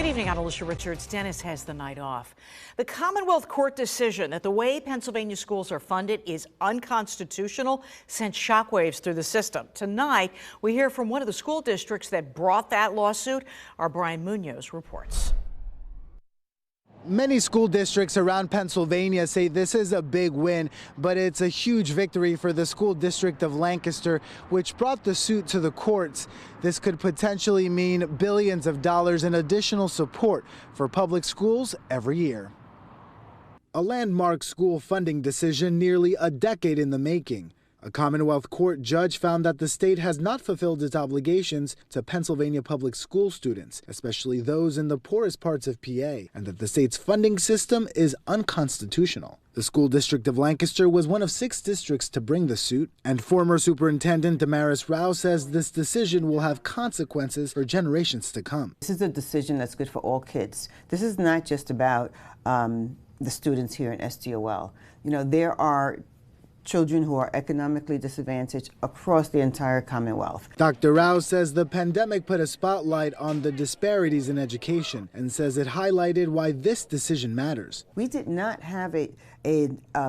Good evening, I'm Alicia Richards. Dennis has the night off. The Commonwealth Court decision that the way Pennsylvania schools are funded is unconstitutional sent shockwaves through the system. Tonight, we hear from one of the school districts that brought that lawsuit. Our Brian Munoz reports. Many school districts around Pennsylvania say this is a big win, but it's a huge victory for the School District of Lancaster, which brought the suit to the courts. This could potentially mean billions of dollars in additional support for public schools every year. A landmark school funding decision nearly a decade in the making. A Commonwealth Court judge found that the state has not fulfilled its obligations to Pennsylvania public school students, especially those in the poorest parts of PA, and that the state's funding system is unconstitutional. The School District of Lancaster was one of 6 districts to bring the suit, and former Superintendent Damaris Rao says this decision will have consequences for generations to come. This is a decision that's good for all kids. This is not just about the students here in SDOL. You know, there are children who are economically disadvantaged across the entire Commonwealth. Dr. Rao says the pandemic put a spotlight on the disparities in education and says it highlighted why this decision matters. We did not have a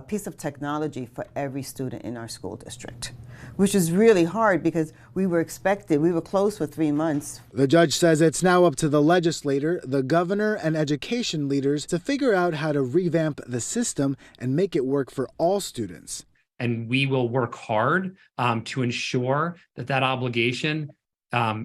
piece of technology for every student in our school district, which is really hard because we were closed for 3 months. The judge says it's now up to the legislator, the governor, and education leaders to figure out how to revamp the system and make it work for all students. And we will work hard to ensure that that obligation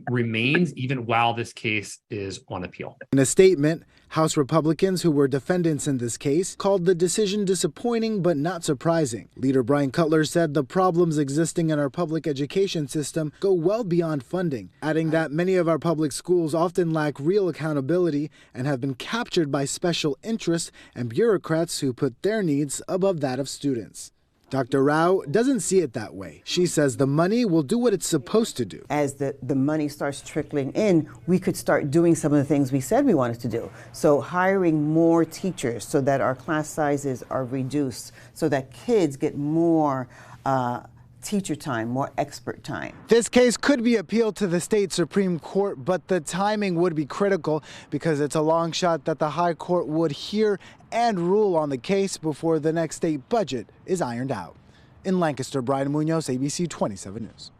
remains even while this case is on appeal. In a statement, House Republicans who were defendants in this case called the decision disappointing but not surprising. Leader Brian Cutler said the problems existing in our public education system go well beyond funding, adding that many of our public schools often lack real accountability and have been captured by special interests and bureaucrats who put their needs above that of students. Dr. Rao doesn't see it that way. She says the money will do what it's supposed to do. As the money starts trickling in, we could start doing some of the things we said we wanted to do. So hiring more teachers so that our class sizes are reduced, so that kids get more teacher time, more expert time. This case could be appealed to the state Supreme Court, but the timing would be critical because it's a long shot that the High Court would hear and rule on the case before the next state budget is ironed out. In Lancaster, Brian Munoz, ABC 27 News.